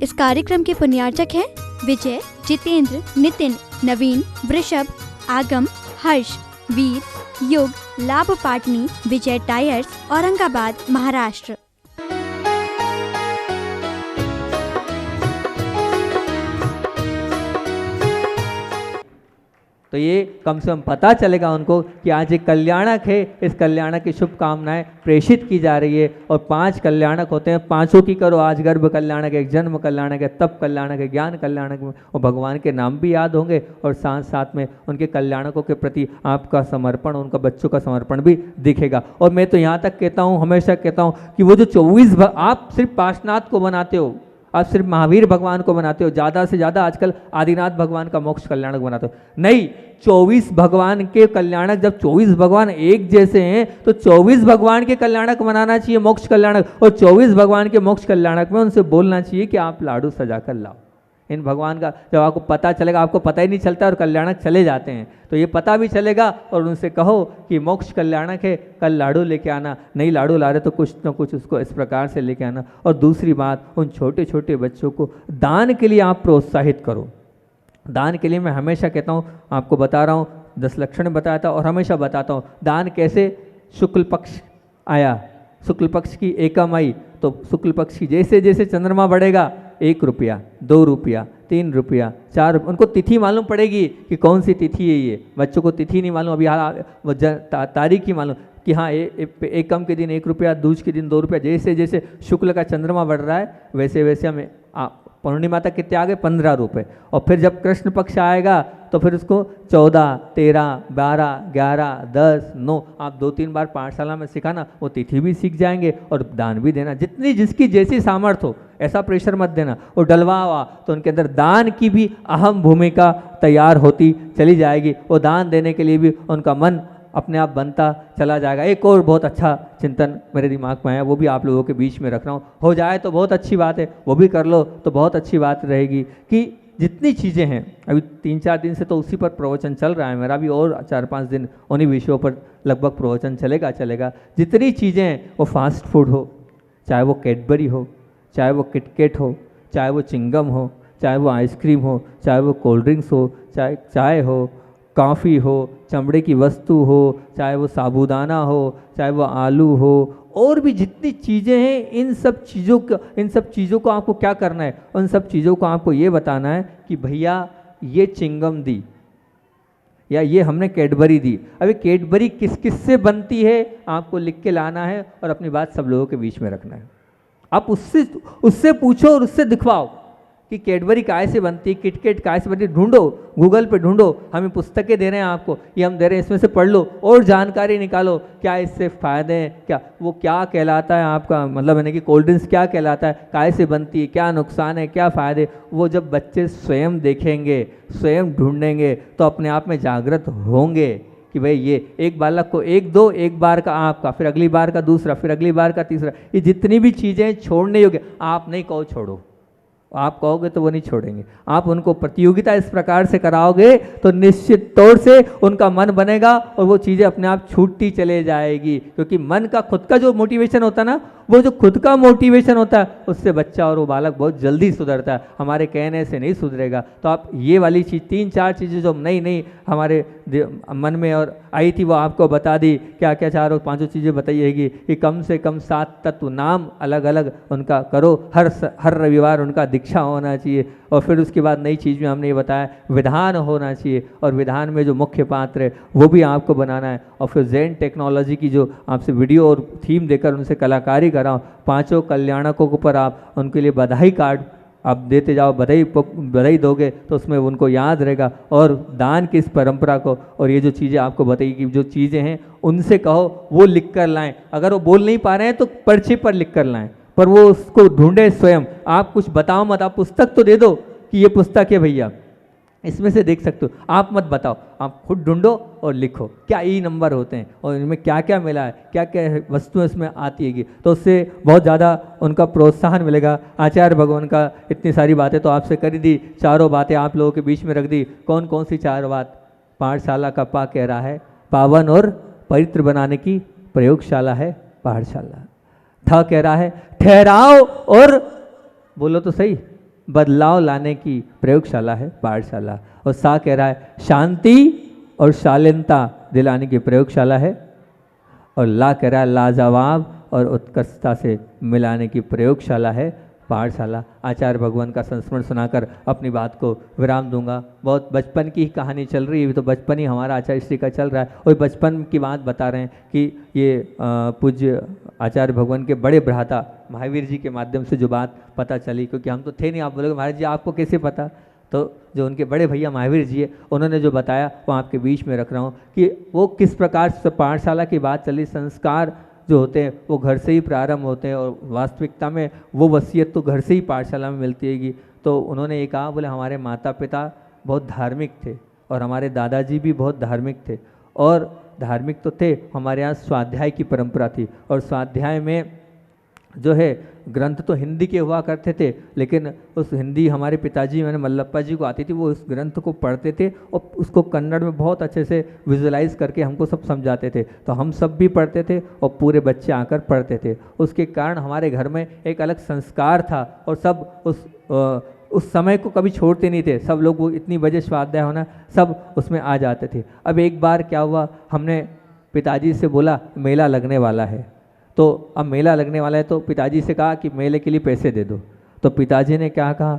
इस कार्यक्रम के पुण्यार्चक हैं विजय, जितेंद्र, नितिन, नवीन, वृषभ, आगम, हर्ष, वीर, युग, लाभ पाटनी, विजय टायर्स, औरंगाबाद, महाराष्ट्र। तो ये कम से कम पता चलेगा उनको कि आज एक कल्याणक है, इस कल्याणक की शुभकामनाएं प्रेषित की जा रही है। और 5 कल्याणक होते हैं, 5 की करो आज गर्भ कल्याणक, एक जन्म कल्याणक है, तप कल्याणक है, ज्ञान कल्याणक में, और भगवान के नाम भी याद होंगे और साथ साथ में उनके कल्याणकों के प्रति आपका समर्पण, उनका बच्चों का समर्पण भी दिखेगा। और मैं तो यहाँ तक कहता हूँ, हमेशा कहता हूँ कि वो जो 24 आप सिर्फ पार्श्वनाथ को बनाते हो, आप सिर्फ महावीर भगवान को बनाते हो, ज़्यादा से ज़्यादा आजकल आदिनाथ भगवान का मोक्ष कल्याणक बनाते हो। नहीं, 24 भगवान के कल्याणक, जब 24 भगवान एक जैसे हैं तो 24 भगवान के कल्याणक बनाना चाहिए, मोक्ष कल्याणक। और 24 भगवान के मोक्ष कल्याणक में उनसे बोलना चाहिए कि आप लाडू सजा कर लाओ। इन भगवान का जब आपको पता चलेगा, आपको पता ही नहीं चलता और कल्याणक चले जाते हैं, तो ये पता भी चलेगा। और उनसे कहो कि मोक्ष कल्याणक है, कल लाडू लेके आना, नहीं लाडू ला रहे तो कुछ न कुछ उसको इस प्रकार से लेके आना। और दूसरी बात, उन छोटे छोटे बच्चों को दान के लिए आप प्रोत्साहित करो। दान के लिए मैं हमेशा कहता हूँ, आपको बता रहा हूँ, 10 लक्षण बताया था और हमेशा बताता हूँ। दान कैसे, शुक्ल पक्ष आया, शुक्ल पक्ष की एकम आई, तो शुक्ल पक्ष की जैसे जैसे चंद्रमा बढ़ेगा, 1 रुपया, 2 रुपया, 3 रुपया, 4 रुपया, उनको तिथि मालूम पड़ेगी कि कौन सी तिथि है। ये बच्चों को तिथि नहीं मालूम, अभी तारीख ही मालूम कि हाँ एकम के दिन 1 रुपया, दूज के दिन 2 रुपया। जैसे जैसे शुक्ल का चंद्रमा बढ़ रहा है वैसे वैसे हमें पूर्णिमा तक कितने आ गए, 15 रुपये। और फिर जब कृष्ण पक्ष आएगा तो फिर उसको 14, 13, 12, 11, 10, 9, आप 2-3 बार पाठशाला में सिखाना, वो तिथि भी सीख जाएंगे और दान भी देना, जितनी जिसकी जैसी सामर्थ्य हो, ऐसा प्रेशर मत देना। और डलवा हुआ तो उनके अंदर दान की भी अहम भूमिका तैयार होती चली जाएगी। वो दान देने के लिए भी उनका मन अपने आप बनता चला जाएगा। एक और बहुत अच्छा चिंतन मेरे दिमाग में आया, वो भी आप लोगों के बीच में रख रहा हूँ। हो जाए तो बहुत अच्छी बात है, वो भी कर लो तो बहुत अच्छी बात रहेगी कि जितनी चीज़ें हैं, अभी 3-4 दिन से तो उसी पर प्रवचन चल रहा है मेरा भी, और 4-5 दिन उन्हीं विषयों पर लगभग प्रवचन चलेगा। जितनी चीज़ें हैं, वो फास्ट फूड हो, चाहे वो कैडबरी हो, चाहे वो किटकेट हो, चाहे वो चिंगम हो, चाहे वो आइसक्रीम हो, चाहे वो कोल्ड ड्रिंक्स हो, चाहे चाय हो, कॉफ़ी हो, चमड़े की वस्तु हो, चाहे वो साबूदाना हो, चाहे वो आलू हो, और भी जितनी चीज़ें हैं, इन सब चीज़ों को आपको क्या करना है, उन सब चीज़ों को आपको ये बताना है कि भैया ये चिंगम दी या ये हमने कैडबरी दी। अभी कैडबरी किस किस से बनती है आपको लिख के लाना है और अपनी बात सब लोगों के बीच में रखना है। आप उससे पूछो और उससे दिखवाओ कि कैडबरी काय से बनती है, किटकेट काय से बनती है, ढूंढो, गूगल पे ढूंढो। हमें पुस्तकें दे रहे हैं आपको, ये हम दे रहे हैं, इसमें से पढ़ लो और जानकारी निकालो, क्या इससे फ़ायदे हैं, क्या वो क्या कहलाता है आपका, मतलब यानी कि कोल्ड ड्रिंक्स क्या कहलाता है, काय से बनती है, क्या नुकसान है, क्या फ़ायदे। वो जब बच्चे स्वयं देखेंगे, स्वयं ढूंढेंगे तो अपने आप में जागृत होंगे कि भाई ये एक बालक को एक बार का आपका, फिर अगली बार का दूसरा, फिर अगली बार का तीसरा, ये जितनी भी चीज़ें छोड़ने योग्य, आप नहीं कहो छोड़ो, आप कहोगे तो वो नहीं छोड़ेंगे। आप उनको प्रतियोगिता इस प्रकार से कराओगे तो निश्चित तौर से उनका मन बनेगा और वो चीज़ें अपने आप छूटती चले जाएगी। क्योंकि मन का खुद का जो मोटिवेशन होता है ना, वो जो खुद का मोटिवेशन होता है, उससे बच्चा और वो बालक बहुत जल्दी सुधरता है, हमारे कहने से नहीं सुधरेगा। तो आप ये वाली चीज़, 3-4 चीज़ें जो नई हमारे मन में और आई थी, वो आपको बता दी। क्या क्या 4-5 चीज़ें बताइएगी कि कम से कम 7 तत्व नाम अलग अलग उनका करो, हर रविवार उनका दीक्षा होना चाहिए। और फिर उसके बाद नई चीज़ में हमने ये बताया विधान होना चाहिए, और विधान में जो मुख्य पात्र है वो भी आपको बनाना है। और फिर ज़ेन टेक्नोलॉजी की जो आपसे वीडियो और थीम देकर उनसे कलाकारी कराओ, 5 कल्याणकों के ऊपर आप उनके लिए बधाई कार्ड आप देते जाओ, बधाई दोगे तो उसमें उनको याद रहेगा। और दान की इस परंपरा को, और ये जो चीज़ें आपको बताई कि जो चीज़ें हैं उनसे कहो वो लिख कर लाएँ। अगर वो बोल नहीं पा रहे हैं तो पर्चे पर लिख कर लाएँ, पर वो उसको ढूंढे स्वयं। आप कुछ बताओ मत, आप पुस्तक तो दे दो कि ये पुस्तक है भैया, इसमें से देख सकते हो, आप मत बताओ, आप खुद ढूंढो और लिखो क्या ई नंबर होते हैं और इनमें क्या क्या मिला है, क्या क्या वस्तुएं इसमें आती है, तो उससे बहुत ज़्यादा उनका प्रोत्साहन मिलेगा। आचार्य भगवान का इतनी सारी बातें तो आपसे कर दी, 4 बातें आप लोगों के बीच में रख दी। कौन कौन सी 4 बात? पाठशाला का पा कह रहा है, पावन और पवित्र बनाने की प्रयोगशाला है पाठशाला। ठ कह रहा है ठहराओ और, बोलो तो सही, बदलाव लाने की प्रयोगशाला है पाठशाला। और सा कह रहा है शांति और शालीनता दिलाने की प्रयोगशाला है। और ला कह रहा है लाजवाब और उत्कृष्टता से मिलाने की प्रयोगशाला है पाठशाला। आचार्य भगवान का संस्मरण सुनाकर अपनी बात को विराम दूंगा। बहुत बचपन की कहानी चल रही है, तो बचपन ही हमारा आचार्य श्री का चल रहा है और बचपन की बात बता रहे हैं कि ये पूज्य आचार्य भगवान के बड़े भ्राता महावीर जी के माध्यम से जो बात पता चली, क्योंकि हम तो थे नहीं। आप बोलोगे महाराज जी आपको कैसे पता, तो जो उनके बड़े भैया महावीर जी है उन्होंने जो बताया वो आपके बीच में रख रहा हूँ कि वो किस प्रकार से पाठशाला की बात चली। संस्कार जो होते हैं वो घर से ही प्रारंभ होते हैं और वास्तविकता में वो वसीयत तो घर से ही पाठशाला में मिलती हैगी। तो उन्होंने ये कहा, बोले हमारे माता पिता बहुत धार्मिक थे और हमारे दादाजी भी बहुत धार्मिक थे। और धार्मिक तो थे, हमारे यहाँ स्वाध्याय की परंपरा थी और स्वाध्याय में जो है ग्रंथ तो हिंदी के हुआ करते थे, लेकिन उस हिंदी हमारे पिताजी मैंने मल्लप्पा जी को आती थी, वो उस ग्रंथ को पढ़ते थे और उसको कन्नड़ में बहुत अच्छे से विजुलाइज करके हमको सब समझाते थे। तो हम सब भी पढ़ते थे और पूरे बच्चे आकर पढ़ते थे। उसके कारण हमारे घर में एक अलग संस्कार था और सब उस समय को कभी छोड़ते नहीं थे। सब लोग वो इतनी बजे स्वाध्याय होना सब उसमें आ जाते थे। अब एक बार क्या हुआ, हमने पिताजी से बोला मेला लगने वाला है, तो अब मेला लगने वाला है तो पिताजी से कहा कि मेले के लिए पैसे दे दो। तो पिताजी ने क्या कहा,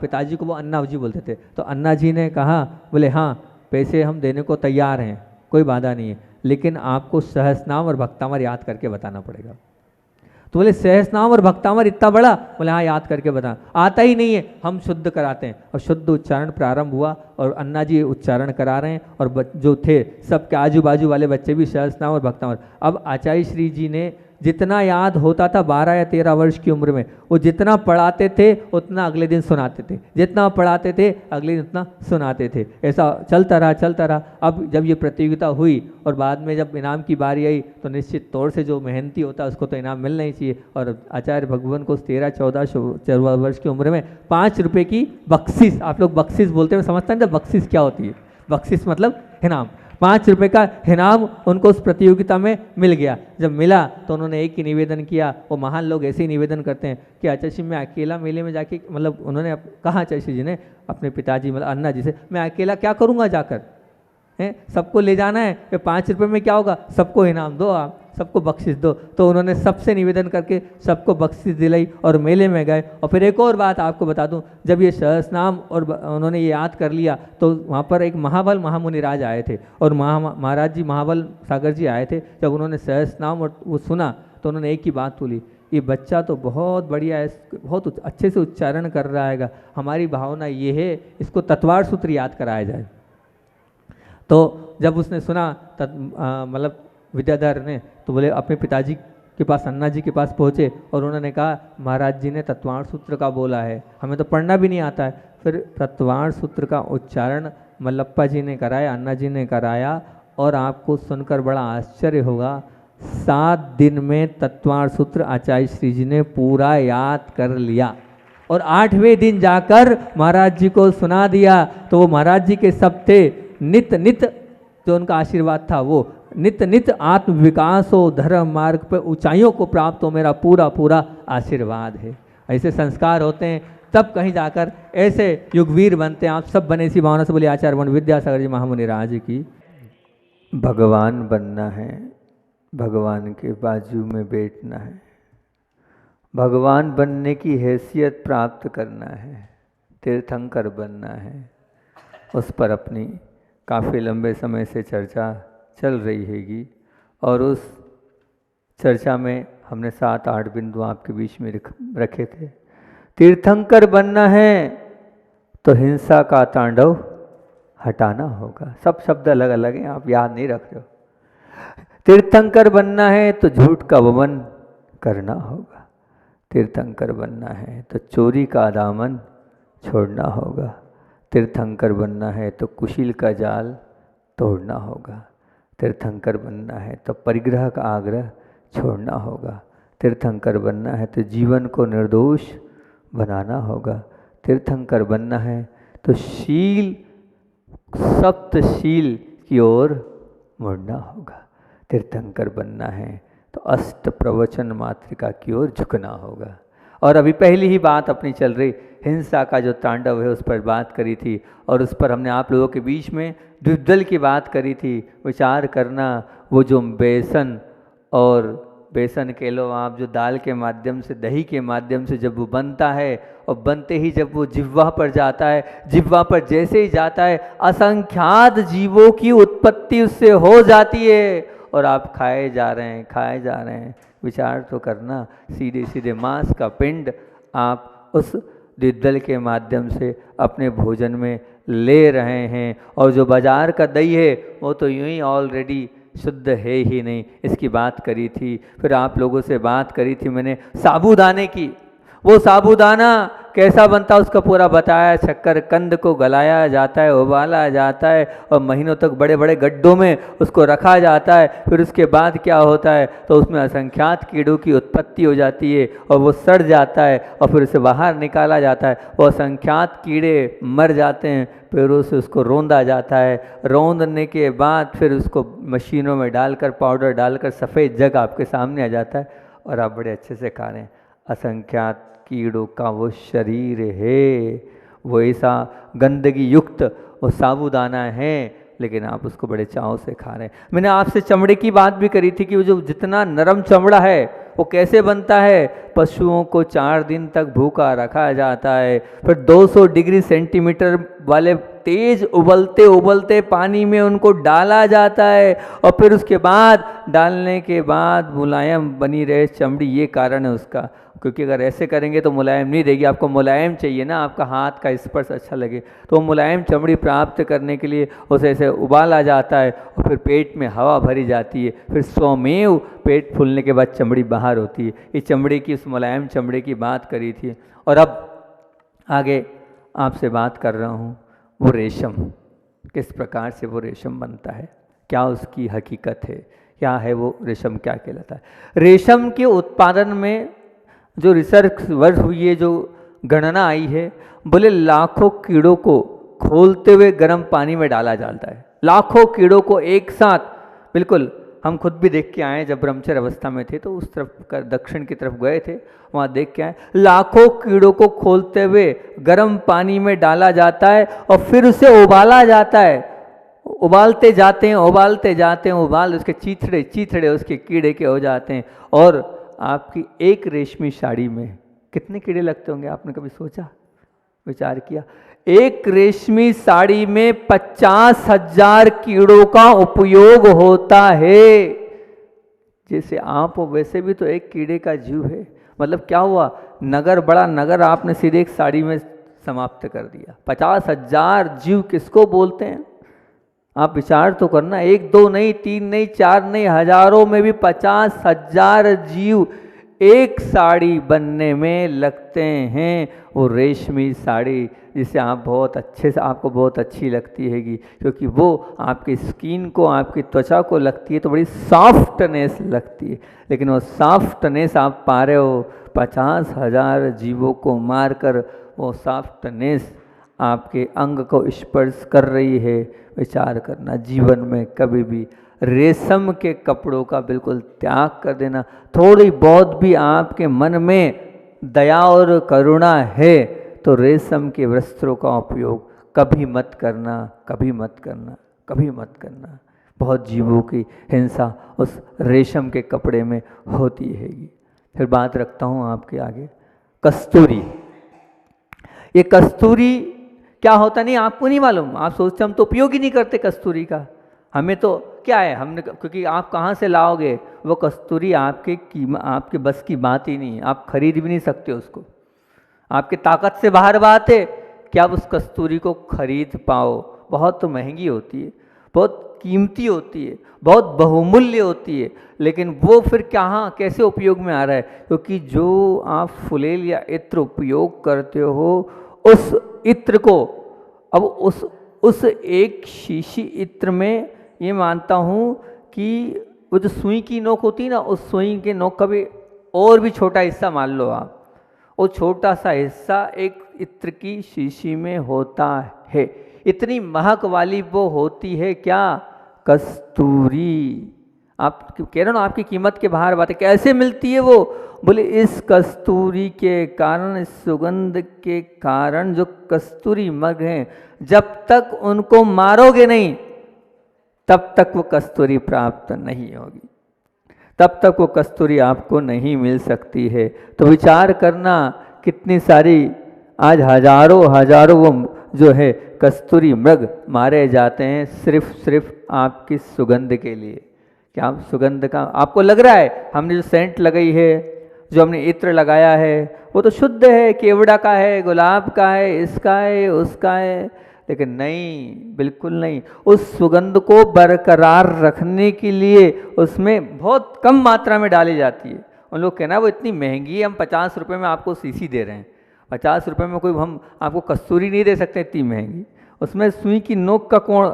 पिताजी को वो अन्ना जी बोलते थे, तो अन्ना जी ने कहा बोले हाँ पैसे हम देने को तैयार हैं, कोई बाधा नहीं है, लेकिन आपको सहस्रनाम और भक्तामर याद करके बताना पड़ेगा। तो बोले सहस्रनाम और भक्तामर इतना बड़ा, बोले हाँ याद करके बता। आता ही नहीं है, हम शुद्ध कराते हैं। और शुद्ध उच्चारण प्रारंभ हुआ और अन्ना जी उच्चारण करा रहे हैं और जो थे सबके आजू बाजू वाले बच्चे भी सहस्रनाम और भक्तामर। अब आचार्य श्री जी ने जितना याद होता था 12 या 13 वर्ष की उम्र में, वो जितना पढ़ाते थे उतना अगले दिन सुनाते थे, जितना पढ़ाते थे अगले दिन उतना सुनाते थे। ऐसा चलता रहा। अब जब ये प्रतियोगिता हुई और बाद में जब इनाम की बारी आई तो निश्चित तौर से जो मेहनती होता है उसको तो इनाम मिलना ही चाहिए। और आचार्य भगवान को 13-14 वर्ष की उम्र में 5 रुपये की बख्शिश, आप लोग बख्शिश बोलते हैं, समझते हैं ना बख्शिश क्या होती है? बख्शिश मतलब इनाम, 5 रुपये का इनाम उनको उस प्रतियोगिता में मिल गया। जब मिला तो उन्होंने एक ही निवेदन किया, वो महान लोग ऐसे ही निवेदन करते हैं कि आचार्य जी मैं अकेला मेले में जाके, मतलब उन्होंने कहा आचार्य जी ने अपने पिताजी मतलब अन्ना जी से, मैं अकेला क्या करूँगा जाकर, हैं सबको ले जाना है, कि 5 रुपये में क्या होगा, सबको इनाम दो, आप सबको बख्शिश दो। तो उन्होंने सबसे निवेदन करके सबको बख्शिश दिलाई और मेले में गए। और फिर एक और बात आपको बता दूं, जब ये सहस्रनाम और उन्होंने ये याद कर लिया तो वहाँ पर एक महाबल महामुनिराज आए थे और महाराज जी महाबल सागर जी आए थे। जब उन्होंने सहस्रनाम और वो सुना तो उन्होंने एक ही बात बोली, ये बच्चा तो बहुत बढ़िया है, बहुत अच्छे से उच्चारण कर रहा है, हमारी भावना ये है इसको तत्वार सूत्र याद कराया जाए। तो जब उसने सुना मतलब विद्याधर ने, तो बोले अपने पिताजी के पास अन्ना जी के पास पहुँचे और उन्होंने कहा महाराज जी ने तत्वार सूत्र का बोला है, हमें तो पढ़ना भी नहीं आता है। फिर तत्वार सूत्र का उच्चारण मल्लप्पा जी ने कराया, अन्ना जी ने कराया और आपको सुनकर बड़ा आश्चर्य होगा, 7 दिन में तत्वार सूत्र आचार्य श्री जी ने पूरा याद कर लिया और 8वें दिन जाकर महाराज जी को सुना दिया। तो वो महाराज जी के सब थे, नित नित जो उनका आशीर्वाद था वो नित नित आत्म विकास हो, धर्म मार्ग पर ऊंचाइयों को प्राप्त हो, मेरा पूरा पूरा आशीर्वाद है। ऐसे संस्कार होते हैं तब कहीं जाकर ऐसे युगवीर बनते हैं। आप सब बने इसी भावना से बोलिए आचार्य वन विद्यासागर जी महामुनि राज की। भगवान बनना है, भगवान के बाजू में बैठना है, भगवान बनने की हैसियत प्राप्त करना है, तीर्थंकर बनना है। उस पर अपनी काफ़ी लंबे समय से चर्चा चल रही हैगी और उस चर्चा में हमने 7-8 बिंदु आपके बीच में रखे थे। तीर्थंकर बनना है तो हिंसा का तांडव हटाना होगा। सब शब्द अलग अलग हैं, आप याद नहीं रख रहे हो। तीर्थंकर बनना है तो झूठ का वमन करना होगा। तीर्थंकर बनना है तो चोरी का दामन छोड़ना होगा। तीर्थंकर बनना है तो कुशील का जाल तोड़ना होगा। तीर्थंकर बनना है तो परिग्रह का आग्रह छोड़ना होगा। तीर्थंकर बनना है तो जीवन को निर्दोष बनाना होगा। तीर्थंकर बनना है तो शील, सप्तशील की ओर मुड़ना होगा। तीर्थंकर बनना है तो अष्ट प्रवचन मातृका की ओर झुकना होगा। और अभी पहली ही बात अपनी चल रही हिंसा का जो तांडव है उस पर बात करी थी, और उस पर हमने आप लोगों के बीच में द्विदल की बात करी थी। विचार करना, वो जो बेसन और बेसन कह लो आप, जो दाल के माध्यम से, दही के माध्यम से जब वो बनता है और बनते ही जब वो जिह्वा पर जाता है, जिह्वा पर जैसे ही जाता है असंख्यात जीवों की उत्पत्ति उससे हो जाती है और आप खाए जा रहे हैं, खाए जा रहे हैं। विचार तो करना, सीधे सीधे मांस का पिंड आप उस द्विदल के माध्यम से अपने भोजन में ले रहे हैं, और जो बाजार का दही है वो तो यूं ही ऑलरेडी शुद्ध है ही नहीं, इसकी बात करी थी। फिर आप लोगों से बात करी थी मैंने साबूदाने की, वो साबूदाना कैसा बनता है उसका पूरा बताया। शक्करकंद को गलाया जाता है, उबाला जाता है और महीनों तक बड़े बड़े गड्ढों में उसको रखा जाता है। फिर उसके बाद क्या होता है तो उसमें असंख्यात कीड़ों की उत्पत्ति हो जाती है और वो सड़ जाता है और फिर उसे बाहर निकाला जाता है। वो असंख्यात कीड़े मर जाते हैं, फिर उसे उसको रौंदा जाता है। रौंदने के बाद फिर उसको मशीनों में डालकर, पाउडर डालकर सफ़ेद जग आपके सामने आ जाता है और आप बड़े अच्छे से खा रहे हैं। असंख्यात कीड़ों का वो शरीर है, वो ऐसा गंदगी युक्त वो साबूदाना है, लेकिन आप उसको बड़े चाव से खा रहे हैं। मैंने आपसे चमड़े की बात भी करी थी कि वो जो जितना नरम चमड़ा है वो कैसे बनता है। पशुओं को 4 दिन तक भूखा रखा जाता है, फिर 200 डिग्री सेंटीमीटर वाले तेज उबलते उबलते पानी में उनको डाला जाता है और फिर उसके बाद डालने के बाद मुलायम बनी रहे चमड़ी। ये कारण है उसका, क्योंकि अगर ऐसे करेंगे तो मुलायम नहीं रहेगी। आपको मुलायम चाहिए ना, आपका हाथ का स्पर्श अच्छा लगे, तो मुलायम चमड़ी प्राप्त करने के लिए उसे ऐसे उबाला जाता है और फिर पेट में हवा भरी जाती है। फिर स्वमेव पेट फूलने के बाद चमड़ी बाहर होती है। ये चमड़े की, उस मुलायम चमड़े की बात करी थी। और अब आगे आपसे बात कर रहा हूँ वो रेशम, किस प्रकार से वो रेशम बनता है, क्या उसकी हकीकत है, क्या है वो रेशम, क्या कहलाता है। रेशम के उत्पादन में जो रिसर्च वर्क हुई है, जो गणना आई है, बोले लाखों कीड़ों को खोलते हुए गर्म पानी में डाला जाता है। लाखों कीड़ों को एक साथ, बिल्कुल हम खुद भी देख के आए, जब ब्रह्मचर्य अवस्था में थे तो उस तरफ दक्षिण की तरफ गए थे, वहाँ देख के आए। लाखों कीड़ों को खोलते हुए गर्म पानी में डाला जाता है और फिर उसे उबाला जाता है। उबालते जाते हैं, उबालते जाते हैं, उबाल उसके चीथड़े चीथड़े उसके कीड़े के हो जाते हैं। और आपकी एक रेशमी साड़ी में कितने कीड़े लगते होंगे, आपने कभी सोचा, विचार किया? एक रेशमी साड़ी में 50,000 कीड़ों का उपयोग होता है। जैसे आप हो वैसे भी तो एक कीड़े का जीव है। मतलब क्या हुआ, नगर, बड़ा नगर आपने सीधे एक साड़ी में समाप्त कर दिया। 50,000 जीव किसको बोलते हैं? आप विचार तो करना, 1 2 नहीं, 3 नहीं, 4 नहीं, हजारों में भी 50,000 जीव एक साड़ी बनने में लगते हैं। वो रेशमी साड़ी जिसे आप बहुत अच्छे से, आपको बहुत अच्छी लगती हैगी, क्योंकि वो आपकी स्किन को, आपकी त्वचा को लगती है तो बड़ी सॉफ्टनेस लगती है। लेकिन वो सॉफ्टनेस आप पा रहे हो 50,000 जीवों को मारकर, वो सॉफ्टनेस आपके अंग को स्पर्श कर रही है। विचार करना, जीवन में कभी भी रेशम के कपड़ों का बिल्कुल त्याग कर देना। थोड़ी बहुत भी आपके मन में दया और करुणा है तो रेशम के वस्त्रों का उपयोग कभी मत करना, कभी मत करना, कभी मत करना। बहुत जीवों की हिंसा उस रेशम के कपड़े में होती हैगी। फिर बात रखता हूँ आपके आगे कस्तूरी। ये कस्तूरी क्या होता नहीं आपको नहीं मालूम। आप सोचते हम तो उपयोग ही नहीं करते कस्तूरी का, हमें तो क्या है, हमने, क्योंकि आप कहाँ से लाओगे वो कस्तूरी, आपके बस की बात ही नहीं है। आप खरीद भी नहीं सकते उसको, आपकी ताकत से बाहर बात है कि आप उस कस्तूरी को खरीद पाओ। बहुत तो महंगी होती है, बहुत कीमती होती है, बहुत बहुमूल्य होती है। लेकिन वो फिर कहाँ कैसे उपयोग में आ रहा है? क्योंकि जो आप फुलेल या इत्र उपयोग करते हो, उस इत्र को, अब उस एक शीशी इत्र में ये मानता हूँ कि वो जो सुई की नोक होती है ना, उस सुई के नोक का भी और भी छोटा हिस्सा मान लो आप, वो छोटा सा हिस्सा एक इत्र की शीशी में होता है। इतनी महक वाली वो होती है क्या? कस्तूरी। आप कह रहे हो ना, आपकी कीमत के बाहर बात है। कैसे मिलती है वो? बोले इस कस्तूरी के कारण, इस सुगंध के कारण जो कस्तूरी मृग हैं, जब तक उनको मारोगे नहीं तब तक वो कस्तूरी प्राप्त नहीं होगी, तब तक वो कस्तूरी आपको नहीं मिल सकती है। तो विचार करना, कितनी सारी आज हजारों वो जो है कस्तूरी मृग मारे जाते हैं सिर्फ आपकी सुगंध के लिए। क्या आप सुगंध का आपको लग रहा है हमने जो सेंट लगाई है, जो हमने इत्र लगाया है, वो तो शुद्ध है, केवड़ा का है, गुलाब का है, इसका है, उसका है, लेकिन नहीं, बिल्कुल नहीं। उस सुगंध को बरकरार रखने के लिए उसमें बहुत कम मात्रा में डाली जाती है। उन लोग कहना वो इतनी महंगी है, हम 50 रुपये में आपको सीसी दे रहे हैं। 50 रुपये में कोई हम आपको कस्तूरी नहीं दे सकते इतनी महंगी। उसमें सुई की नोक का कोण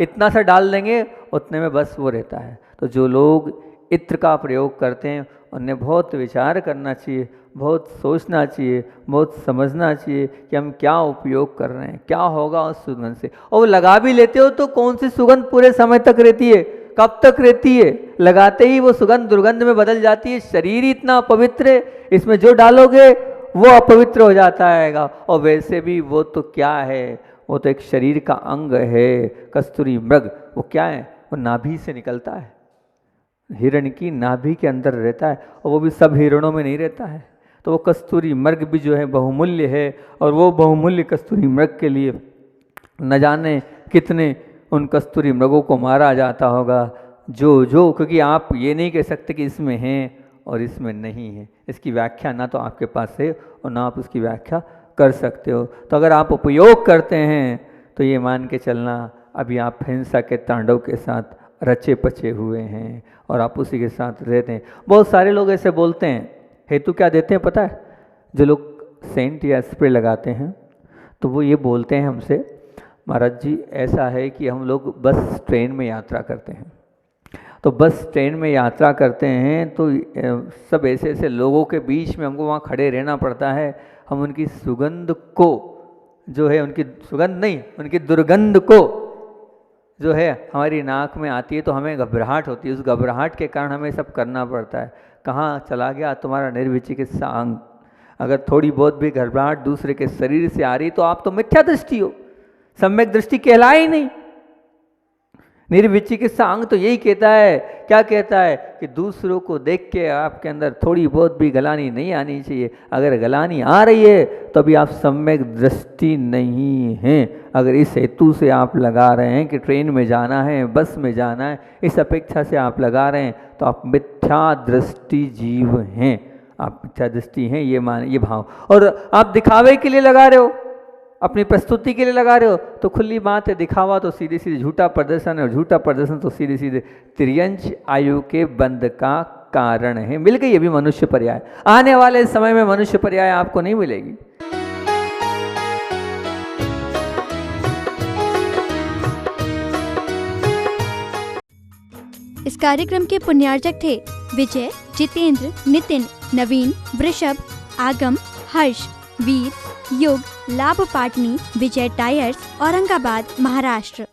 इतना सा डाल देंगे, उतने में बस वो रहता है। तो जो लोग इत्र का प्रयोग करते हैं उन्हें बहुत विचार करना चाहिए, बहुत सोचना चाहिए, बहुत समझना चाहिए कि हम क्या उपयोग कर रहे हैं, क्या होगा उस सुगंध से। और वो लगा भी लेते हो तो कौन सी सुगंध पूरे समय तक रहती है, कब तक रहती है? लगाते ही वो सुगंध दुर्गंध में बदल जाती है। शरीर ही इतना अपवित्र है, इसमें जो डालोगे वो अपवित्र हो जाता है। और वैसे भी वो तो क्या है, वो तो एक शरीर का अंग है। कस्तूरी मृग वो क्या है? वो नाभि से निकलता है, हिरण की नाभि के अंदर रहता है, और वो भी सब हिरणों में नहीं रहता है। तो वो कस्तूरी मृग भी जो है बहुमूल्य है, और वो बहुमूल्य कस्तूरी मृग के लिए न जाने कितने उन कस्तूरी मृगों को मारा जाता होगा। जो क्योंकि आप ये नहीं कह सकते कि इसमें हैं और इसमें नहीं है। इसकी व्याख्या ना तो आपके पास है और ना आप उसकी व्याख्या कर सकते हो। तो अगर आप उपयोग करते हैं तो ये मान के चलना अभी आप हिंसा के तांडव के साथ रचे पचे हुए हैं और आप उसी के साथ रहते हैं। बहुत सारे लोग ऐसे बोलते हैं, हेतु क्या देते हैं पता है? जो लोग सेंट या स्प्रे लगाते हैं तो वो ये बोलते हैं हमसे, महाराज जी ऐसा है कि हम लोग बस ट्रेन में यात्रा करते हैं, तो बस ट्रेन में यात्रा करते हैं तो सब ऐसे ऐसे लोगों के बीच में हमको वहाँ खड़े रहना पड़ता है। हम उनकी सुगंध को जो है, उनकी सुगंध नहीं, उनकी दुर्गंध को जो है हमारी नाक में आती है तो हमें घबराहट होती है। उस घबराहट के कारण हमें सब करना पड़ता है। कहाँ चला गया तुम्हारा निर्विचिकित्सा अंग? अगर थोड़ी बहुत भी घबराहट दूसरे के शरीर से आ रही तो आप तो मिथ्या दृष्टि हो, सम्यक दृष्टि कहलाए ही नहीं। निर्विचिकित्सा अंग तो यही कहता है, क्या कहता है कि दूसरों को देख के आपके अंदर थोड़ी बहुत भी गलानी नहीं आनी चाहिए। अगर गलानी आ रही है तो अभी आप सम्यक दृष्टि नहीं हैं। अगर इस हेतु से आप लगा रहे हैं कि ट्रेन में जाना है, बस में जाना है, इस अपेक्षा से आप लगा रहे हैं तो आप मिथ्या दृष्टि जीव हैं, आप मिथ्या दृष्टि हैं, ये भाव। और आप दिखावे के लिए लगा रहे हो, अपनी प्रस्तुति के लिए लगा रहे हो तो खुली बात है, दिखावा तो सीधे सीधे झूठा प्रदर्शन, और झूठा प्रदर्शन तो सीधे सीधे त्रियंश आयु के बंध का कारण है। मिल गई अभी मनुष्य पर्याय। आने वाले समय में मनुष्य पर्याय आपको नहीं मिलेगी। इस कार्यक्रम के पुण्यार्चक थे विजय, जितेंद्र, नितिन, नवीन, वृषभ, आगम, हर्ष, वीर, युग, लाभ पाटनी, विजय टायर्स, औरंगाबाद, महाराष्ट्र।